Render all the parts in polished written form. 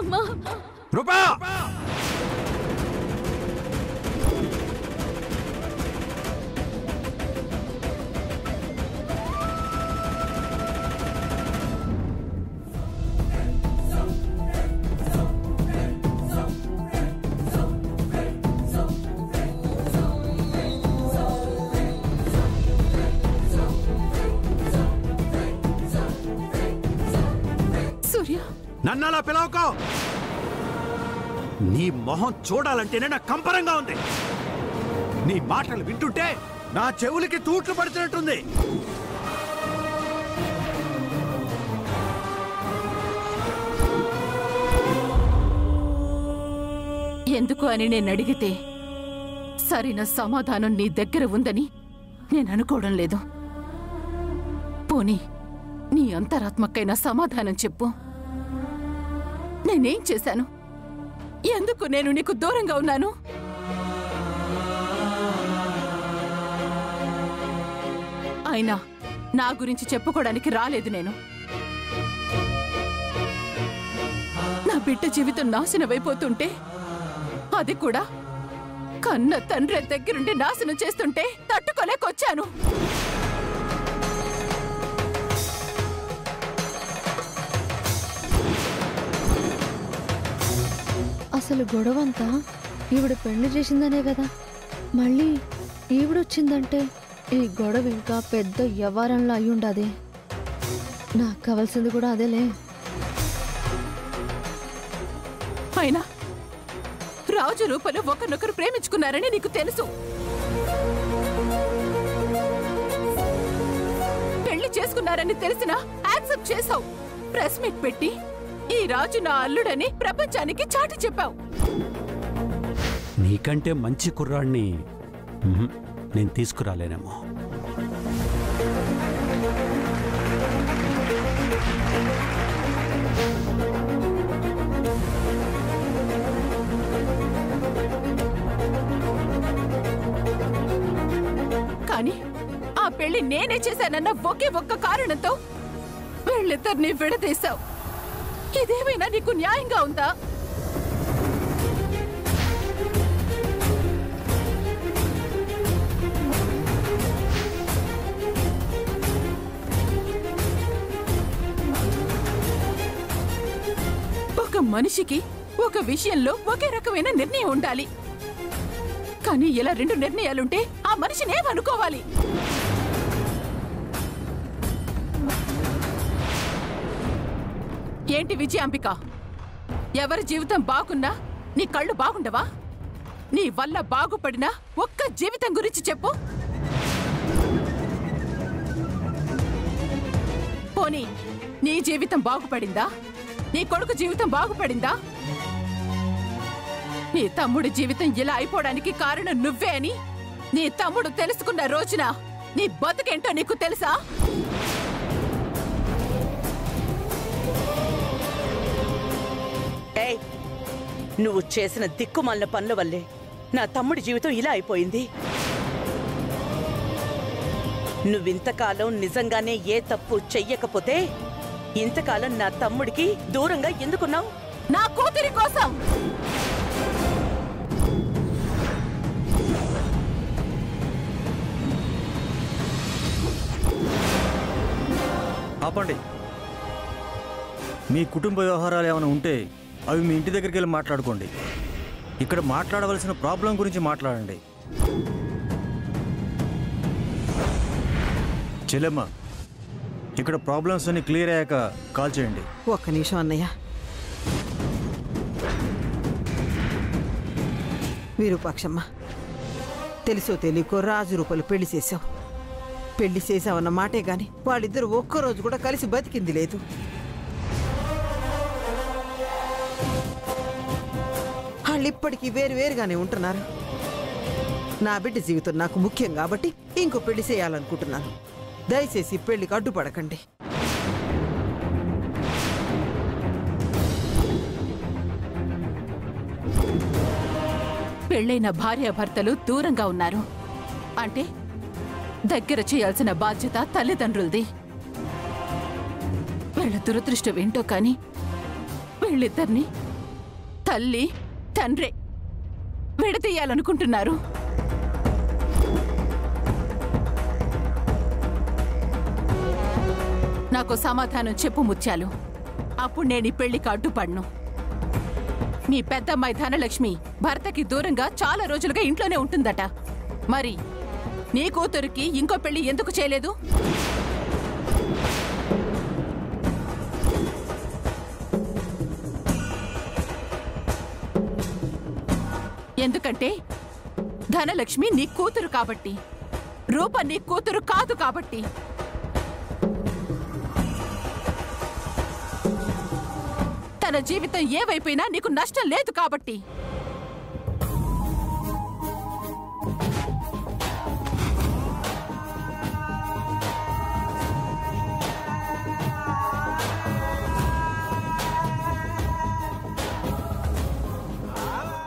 అమ్మా రూపా నన్నలా పిలవకో. నీ మొహం చూడాలంటేనే నాకు కంపరంగా ఉంది. నీ మాటలు వింటుంటే నా చెవులకి తూట్లు పడుతున్నట్టుంది. ఎందుకు అని నేను అడిగితే సరైన సమాధానం నీ దగ్గర ఉందని నేను అనుకోవడం లేదు. పోనీ నీ అంతరాత్మకైన సమాధానం చెప్పు. నేనేం చేశాను? ఎందుకు నేను నీకు దూరంగా ఉన్నాను? అయినా నా గురించి చెప్పుకోవడానికి రాలేదు నేను. నా బిడ్డ జీవితం నాశనమైపోతుంటే, అది కూడా కన్న తండ్రి దగ్గరుండి నాశనం చేస్తుంటే తట్టుకోలేకొచ్చాను. అసలు గొడవంతా ఈవిడ పెళ్లి చేసిందనే కదా. మళ్ళీ ఈవిడొచ్చిందంటే ఈ గొడవ ఇంకా పెద్ద వ్యవహారంలో అయ్యుండదే. నాకు కావాల్సింది కూడా అదేలే. అయినా రాజు రూపంలో ఒకరినొకరు ప్రేమించుకున్నారని నీకు తెలుసు. పెళ్లి చేసుకున్నారని తెలిసినా యాక్సెప్ట్ చేసావు. ప్రెస్ మీట్ పెట్టి ఈ రాజు నా అల్లుడని ప్రపంచానికి చాటి చెప్పావు. నీకంటే మంచి కుర్రాడిని నేను తీసుకురాలేనేమో. కానీ ఆ పెళ్లి నేనే చేశానన్న ఒకే ఒక్క కారణంతో వీళ్ళిద్దరిని విడదీశావు. ఇదేమైనా నీకు న్యాయంగా ఉందా? ఒక మనిషికి ఒక విషయంలో ఒకే రకమైన నిర్ణయం ఉండాలి. కానీ ఇలా రెండు నిర్ణయాలుంటే ఆ మనిషిని ఏమనుకోవాలి? ఏంటి విజయాంబిక, ఎవరి జీవితం బాగున్నా నీ కళ్ళు బాగుండవా? నీ వల్ల బాగుపడినా ఒక్క జీవితం గురించి చెప్పు. పోనీ నీ జీవితం బాగుపడిందా? నీ కొడుకు జీవితం బాగుపడిందా? నీ తమ్ముడి జీవితం ఇలా అయిపోవడానికి కారణం నువ్వే అని నీ తమ్ముడు తెలుసుకున్న రోజున నీ బతుకేంటో నీకు తెలుసా? ఏయ్, నువ్వు చేసిన దిక్కుమాలిన పనుల వల్లే నా తమ్ముడి జీవితం ఇలా అయిపోయింది. నువ్వింతకాలం నిజంగానే ఏ తప్పు చెయ్యకపోతే ఇంతకాలం నా తమ్ముడికి దూరంగా ఎందుకున్నావు? నా కూతురి కోసం. ఆపండి. మీ కుటుంబ వ్యవహారాలు ఏమైనా ఉంటే అవి మీ ఇంటి దగ్గరికి వెళ్ళి మాట్లాడుకోండి. ఇక్కడ మాట్లాడవలసిన ప్రాబ్లం గురించి మాట్లాడండి. చెల్లెమ్మ, ఇక్కడ ప్రాబ్లమ్స్ అన్ని క్లియర్ అయ్యాక కాల్ చేయండి. ఒక్క నిమిషం అన్నయ్య. విరూపాక్షమ్మ, తెలుసో తెలియకో రాజు రూపాయలు పెళ్లి చేశావు. పెళ్లి చేశావన్న మాటే గాని వాళ్ళిద్దరు ఒక్కరోజు కూడా కలిసి బతికింది లేదు. వాళ్ళు ఇప్పటికీ వేరువేరుగానే ఉంటున్నారు. నా బిడ్డ జీవితం నాకు ముఖ్యం కాబట్టి ఇంకో పెళ్లి చేయాలనుకుంటున్నాను. దయచేసి పెళ్లికి అడ్డుపడకండి. పెళ్లైన భార్యాభర్తలు దూరంగా ఉన్నారు అంటే దగ్గర చేయాల్సిన బాధ్యత తల్లిదండ్రులది. వీళ్ళ దురదృష్టం ఏంటో కానీ వీళ్ళిద్దరిని తల్లి తండ్రే విడదీయాలనుకుంటున్నారు. నాకు సమాధానం చెప్పు ముత్యాలు. అప్పుడు నేను ఈ పెళ్లికి అడ్డుపడ్ను. మీ పెద్దమ్మాయి ధనలక్ష్మి భర్తకి దూరంగా చాలా రోజులుగా ఇంట్లోనే ఉంటుందట. మరి నీ కూతురికి ఇంకో పెళ్లి ఎందుకు చేయలేదు? ఎందుకంటే ధనలక్ష్మి నీ కూతురు కాబట్టి, రూప నీ కూతురు కాదు కాబట్టి. తన జీవితం ఏవైపోయినా నీకు నష్టం లేదు కాబట్టి.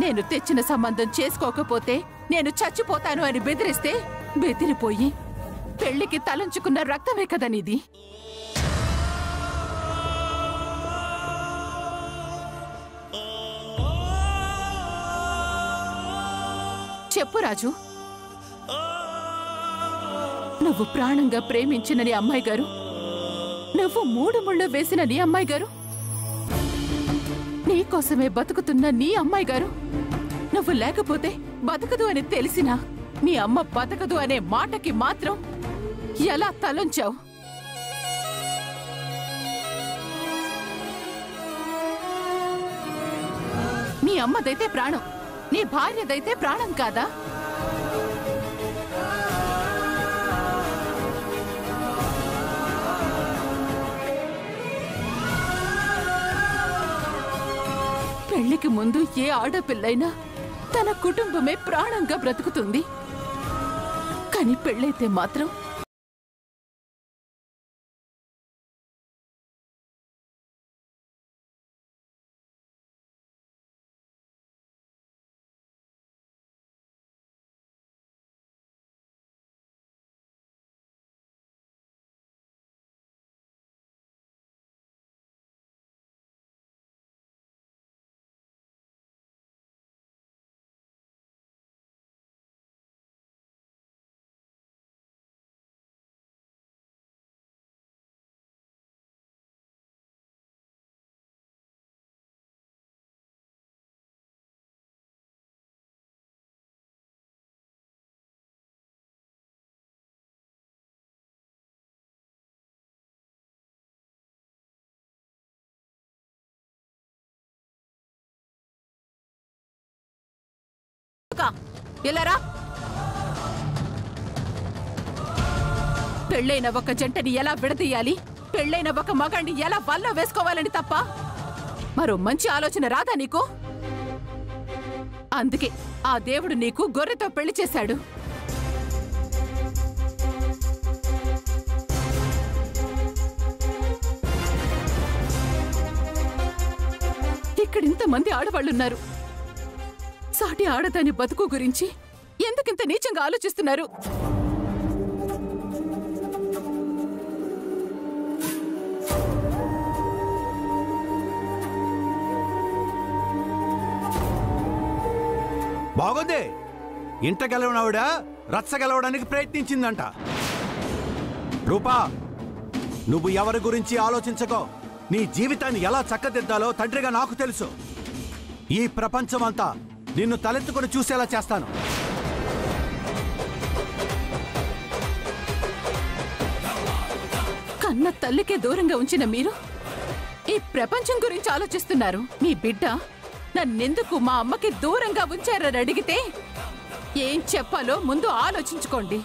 నేను తెచ్చిన సంబంధం చేసుకోకపోతే నేను చచ్చిపోతాను అని బెదిరిస్తే బెదిరిపోయి పెళ్లికి తలంచుకున్న రక్తమే కదా నీది. చెప్పు రాజు, నువ్వు ప్రాణంగా ప్రేమించిన నీ అమ్మాయి గారు, నువ్వు 3 ముళ్ళు వేసిన నీ అమ్మాయి గారు, నీకోసమే బతుకుతున్న నీ అమ్మాయి గారు, నువ్వు లేకపోతే బతకదు అని తెలిసినా మీ అమ్మ బతకదు అనే మాటకి మాత్రం ఎలా తలంచావు? మీ అమ్మదైతే ప్రాణం, నీ భార్యదైతే ప్రాణం కాదా? పెళ్లికి ముందు ఏ ఆడపిల్లైనా తన కుటుంబమే ప్రాణంగా బ్రతుకుతుంది. కానీ పెళ్ళైతే మాత్రం ఎలారా? పెళ్ళైన ఒక జంటని ఎలా విడదీయాలి, పెళ్ళైన ఒక మగాన్ని ఎలా వల్ల వేసుకోవాలని తప్ప మరో మంచి ఆలోచన రాదా నీకు? అందుకే ఆ దేవుడు నీకు గొర్రెతో పెళ్లి చేశాడు. ఇక్కడ ఇంతమంది ఆడవాళ్లున్నారు. సాటి ఆడదాని బతుకు గురించి ఎందుకింత నీచంగా ఆలోచిస్తున్నారు? బాగుంది. ఇంట గెలవనావిడ రచ్చ గెలవడానికి ప్రయత్నించిందంట. రూపా, నువ్వు ఎవరి గురించి ఆలోచించకో. నీ జీవితాన్ని ఎలా చక్కదిద్దాలో తండ్రిగా నాకు తెలుసు. ఈ ప్రపంచం అంతా నిన్ను తలెత్తుకొని చూసేలా చేస్తాను. కన్న తల్లికే దూరంగా ఉంచిన మీరు ఈ ప్రపంచం గురించి ఆలోచిస్తున్నారు. మీ బిడ్డ నన్నెందుకు మా అమ్మకి దూరంగా ఉంచారని అడిగితే ఏం చెప్పాలో ముందు ఆలోచించుకోండి.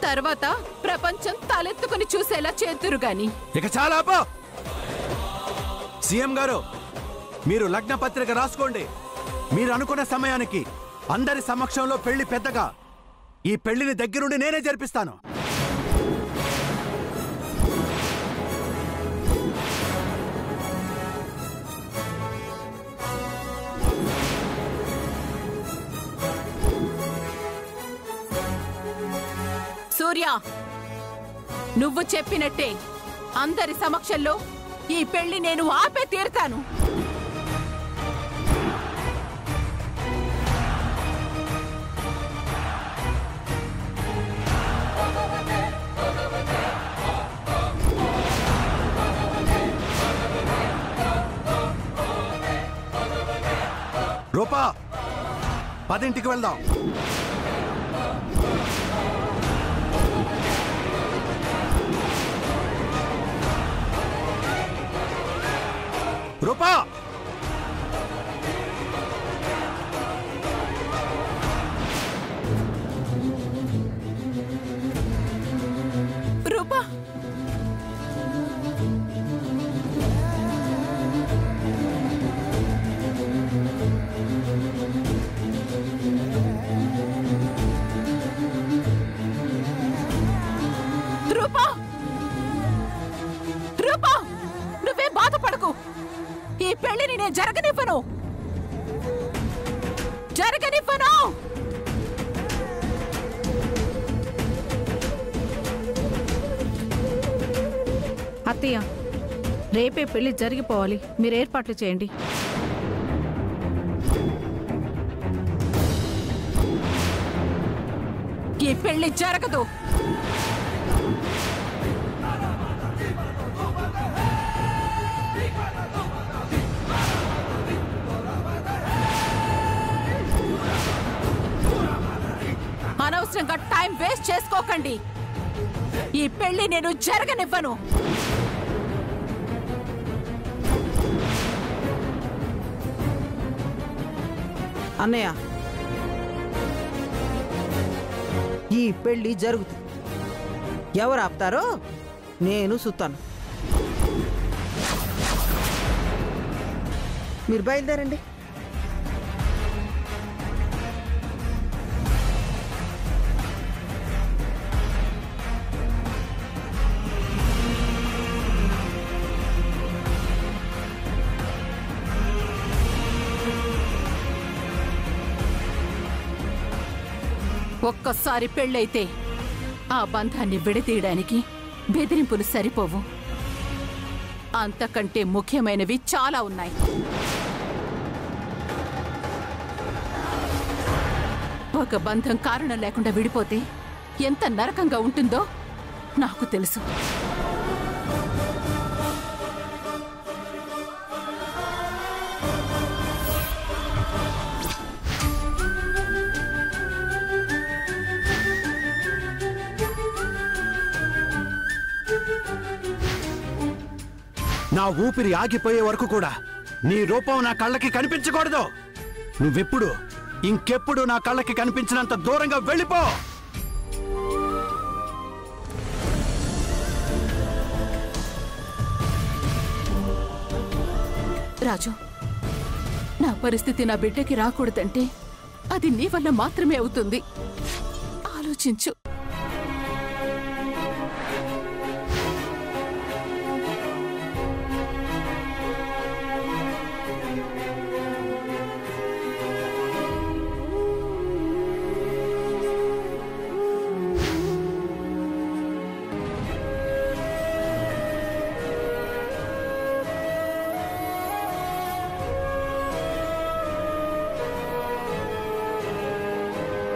తర్వాత ప్రపంచం తలెత్తుకుని చూసేలా చేతురు గాని. ఇక చాలా సీఎం గారు, మీరు లగ్న పత్రిక రాసుకోండి. మీరు అనుకున్న సమయానికి అందరి సమక్షంలో పెళ్లి పెద్దగా ఈ పెళ్లిని దగ్గరుండి నేనే జరిపిస్తాను. సూర్య, నువ్వు చెప్పినట్టే అందరి సమక్షంలో ఈ పెళ్లి నేను ఆపే తీరుతాను. రూపా 10ంటికి వెళ్దాం. రూపా రూపా రూపా రూపా నువ్వే బాధపడకు. ఈ పెళ్లిని నేను జరగనివ్వను. అత్తయ్య, రేపే పెళ్లి జరిగిపోవాలి. మీరు ఏర్పాట్లు చేయండి. ఈ పెళ్లి జరగదు. అనవసరంగా టైం వేస్ట్ చేసుకోకండి. ఈ పెళ్లి నేను జరగనివ్వను. అన్నయ్య, ఈ పెళ్లి జరుగుతుంది. ఎవరు ఆపుతారో నేను చూస్తాను. మీరు బయలుదేరండి. ఒక్కసారి పెళ్ళైతే ఆ బంధాన్ని విడదీయడానికి బెదిరింపులు సరిపోవు. అంతకంటే ముఖ్యమైనవి చాలా ఉన్నాయి. ఒక బంధం కారణం లేకుండా విడిపోతే ఎంత నరకంగా ఉంటుందో నాకు తెలుసు. నా ఊపిరి ఆగిపోయే వరకు కూడా నీ రూపం నా కళ్ళకి కనిపించకూడదు. నువ్వెప్పుడు ఇంకెప్పుడు నా కళ్ళకి కనిపించినంత దూరంగా వెళ్ళిపో. రాజు, నా పరిస్థితి నా బిడ్డకి రాకూడదంటే అది నీ వల్ల మాత్రమే అవుతుంది. ఆలోచించు.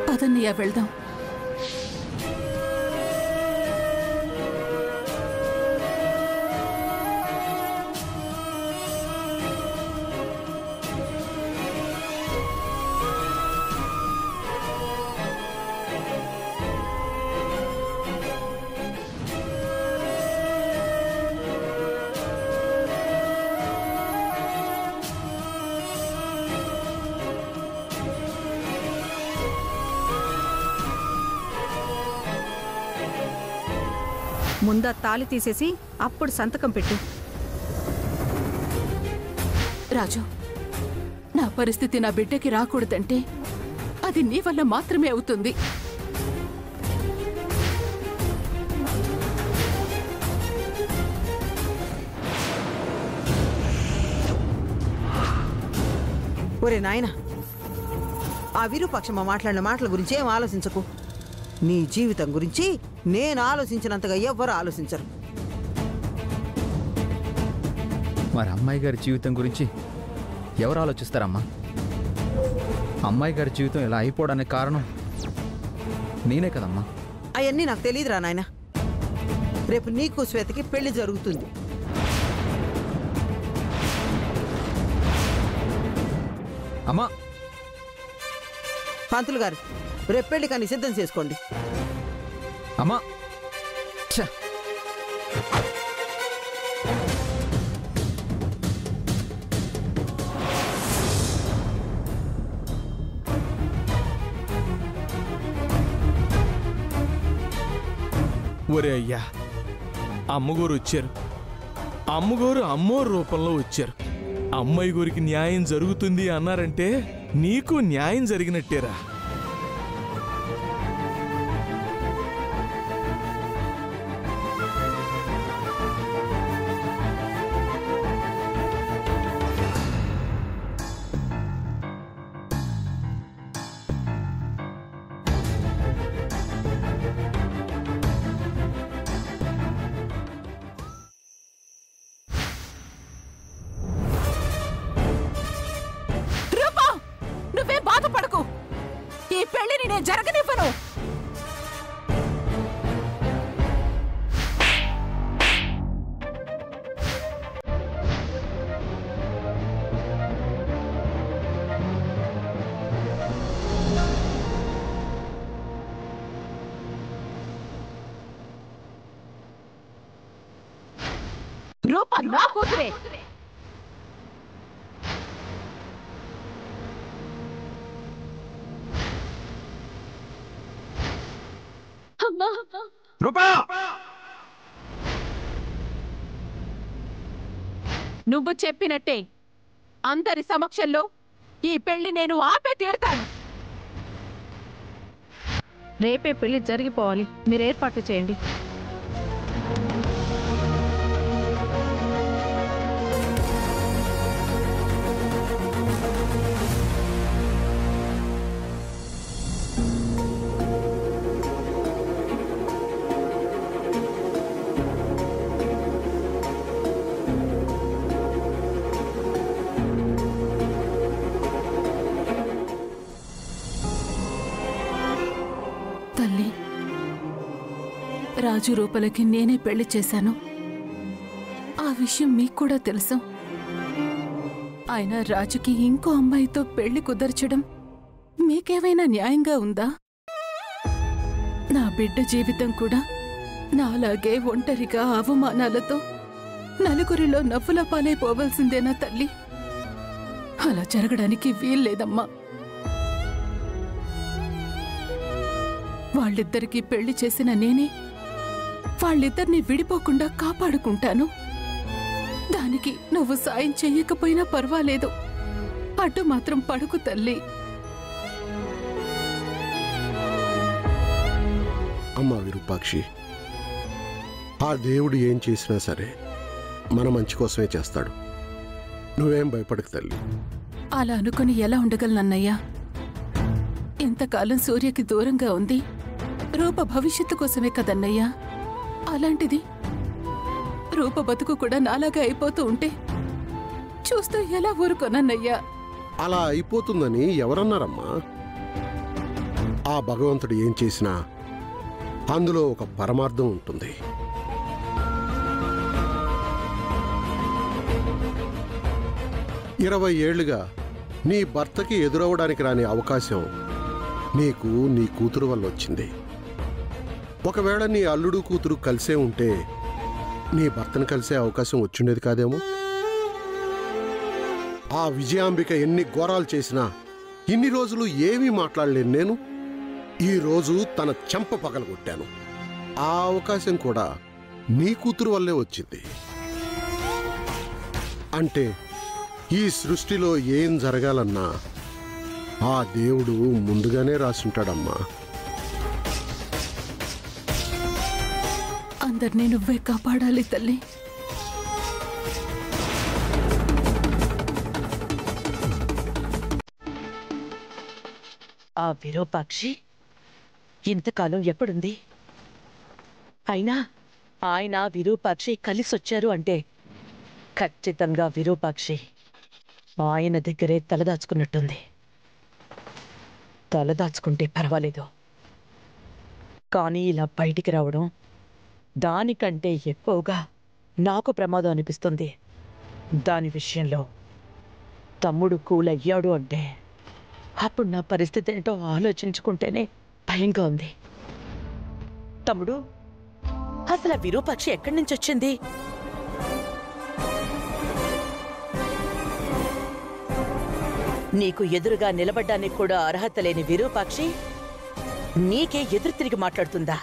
పదన్నయ్య, వెళ్దాం. ముందా తాళి తీసేసి అప్పుడు సంతకం పెట్టు. రాజు, నా పరిస్థితి నా బిడ్డకి రాకూడదంటే అది నీ వల్ల మాత్రమే అవుతుంది. ఒరే నాయనా, ఆ విరూపాక్షమ్మ మాట్లాడిన మాటల గురించి ఏం ఆలోచించకు. నీ జీవితం గురించి నేను ఆలోచించినంతగా ఎవ్వరు ఆలోచించరు. మరి అమ్మాయి గారి జీవితం గురించి ఎవరు ఆలోచిస్తారమ్మా? అమ్మాయి గారి జీవితం ఇలా అయిపోవడానికి కారణం నేనే కదమ్మా. అవన్నీ నాకు తెలియదురా నాయన. రేపు నీకు శ్వేతకి పెళ్లి జరుగుతుంది. అమ్మా పంతులు గారు, రేపు పెళ్లి కానీ సిద్ధం చేసుకోండి. అమ్మా ఛ! ఒరే అయ్యా, అమ్మగారు వచ్చారు. అమ్మగారు అమ్మోరు రూపంలో వచ్చారు. అమ్మాయి గారికి న్యాయం జరుగుతుంది అన్నారంటే నీకు న్యాయం జరిగినట్టేరా. నువ్వేం బాధపడకు, ఈ పెళ్లిని నేను జరగనివ్వను. రూప నా కూతురే. రూపా! నువ్వు చెప్పినట్టే అందరి సమక్షంలో ఈ పెళ్లి నేను ఆపే తీరుతాను. రేపే పెళ్లి జరిగిపోవాలి, మీరు ఏర్పాట్లు చేయండి. తల్లి, రాజు రూపలకి నేనే పెళ్లి చేశాను. ఆ విషయం మీకు కూడా తెలుసు. ఆయన రాజుకి ఇంకో అమ్మాయితో పెళ్లి కుదర్చడం మీకేమైనా న్యాయంగా ఉందా? నా బిడ్డ జీవితం కూడా నాలాగే ఒంటరిగా అవమానాలతో నలుగురిలో నవ్వుల పాలైపోవలసిందేనా తల్లి? అలా జరగడానికి వీల్లేదమ్మా. వాళ్ళిద్దరికీ పెళ్లి చేసిన నేనే వాళ్ళిద్దరిని విడిపోకుండా కాపాడుకుంటాను. దానికి నువ్వు సాయం చెయ్యకపోయినా పర్వాలేదు, అడ్డు మాత్రం పడుకు తల్లి. అమ్మా విరూపాక్షి, ఆ దేవుడు ఏం చేసినా సరే మన మంచి కోసమే చేస్తాడు. నువ్వేం భయపడకు తల్లి. అలా అనుకుని ఎలా ఉండగలనన్నయ్యా? ఇంతకాలం సూర్యకి దూరంగా ఉంది రూప భవిష్యత్తు కోసమే కదన్నయ్యా. అలాంటిది రూప బతుకు కూడా నాలాగా అయిపోతూ ఉంటే చూస్తూ ఎలా ఊరుకోనన్నయ్యా? అలా అయిపోతుందని ఎవరన్నారమ్మా? ఆ భగవంతుడు ఏం చేసినా అందులో ఒక పరమార్థం ఉంటుంది. ఇరవై ఏళ్లుగా నీ భర్తకి ఎదురవడానికి రాని అవకాశం నీకు నీ కూతురు వల్ల వచ్చింది. ఒకవేళ నీ అల్లుడు కూతురు కలిసే ఉంటే నీ భర్తను కలిసే అవకాశం వచ్చిండేది కాదేమో. ఆ విజయాంబిక ఎన్ని ఘోరాలు చేసినా ఇన్ని రోజులు ఏమీ మాట్లాడలేను నేను. ఈరోజు తన చెంప పగలగొట్టాను. ఆ అవకాశం కూడా నీ కూతురు వల్లే వచ్చింది. అంటే ఈ సృష్టిలో ఏం జరగాలన్నా ఆ దేవుడు ముందుగానే రాసుంటాడమ్మా. అందరినీ నువ్వే కాపాడాలి తల్లి. ఆ విరూపాక్షి ఇంతకాలం ఎప్పుడుంది? అయినా ఆయన విరూపాక్షి కలిసొచ్చారు అంటే ఖచ్చితంగా విరూపాక్షి ఆయన దగ్గరే తలదాచుకున్నట్టుంది. తలదాచుకుంటే పర్వాలేదు, కానీ ఇలా బయటికి రావడం దానికంటే ఎక్కువగా నాకు ప్రమాదం అనిపిస్తుంది. దాని విషయంలో తమ్ముడు కూలయ్యాడు అంటే అప్పుడు నా పరిస్థితి ఏంటో ఆలోచించుకుంటేనే భయంగా ఉంది. తమ్ముడు, అసలు ఆ విరూపాక్షి ఎక్కడి నుంచి వచ్చింది? నీకు ఎదురుగా నిలబడ్డానికి కూడా అర్హత లేని విరూపాక్షి నీకే ఎదురు తిరిగి మాట్లాడుతుందా?